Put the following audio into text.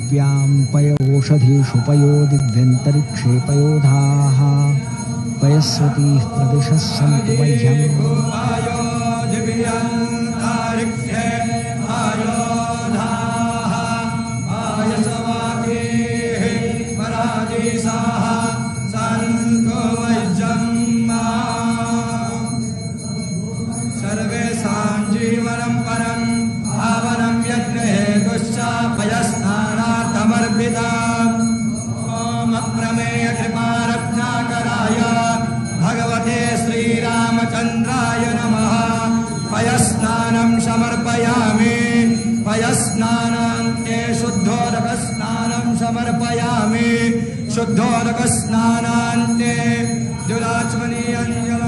पृथिव्यां पय ओषधीषु पयो दिव्यन्तरिक्षे पयोधाः पयस्वतीः प्रदिशः सन्तु मह्यम् चंद्राय नमः पयस्नानं समर्पयामि पयस्नानान्ते शुद्धोदकस्नानं समर्पयामि शुद्धोदकस्नानान्ते दुराचमनीयञ्जल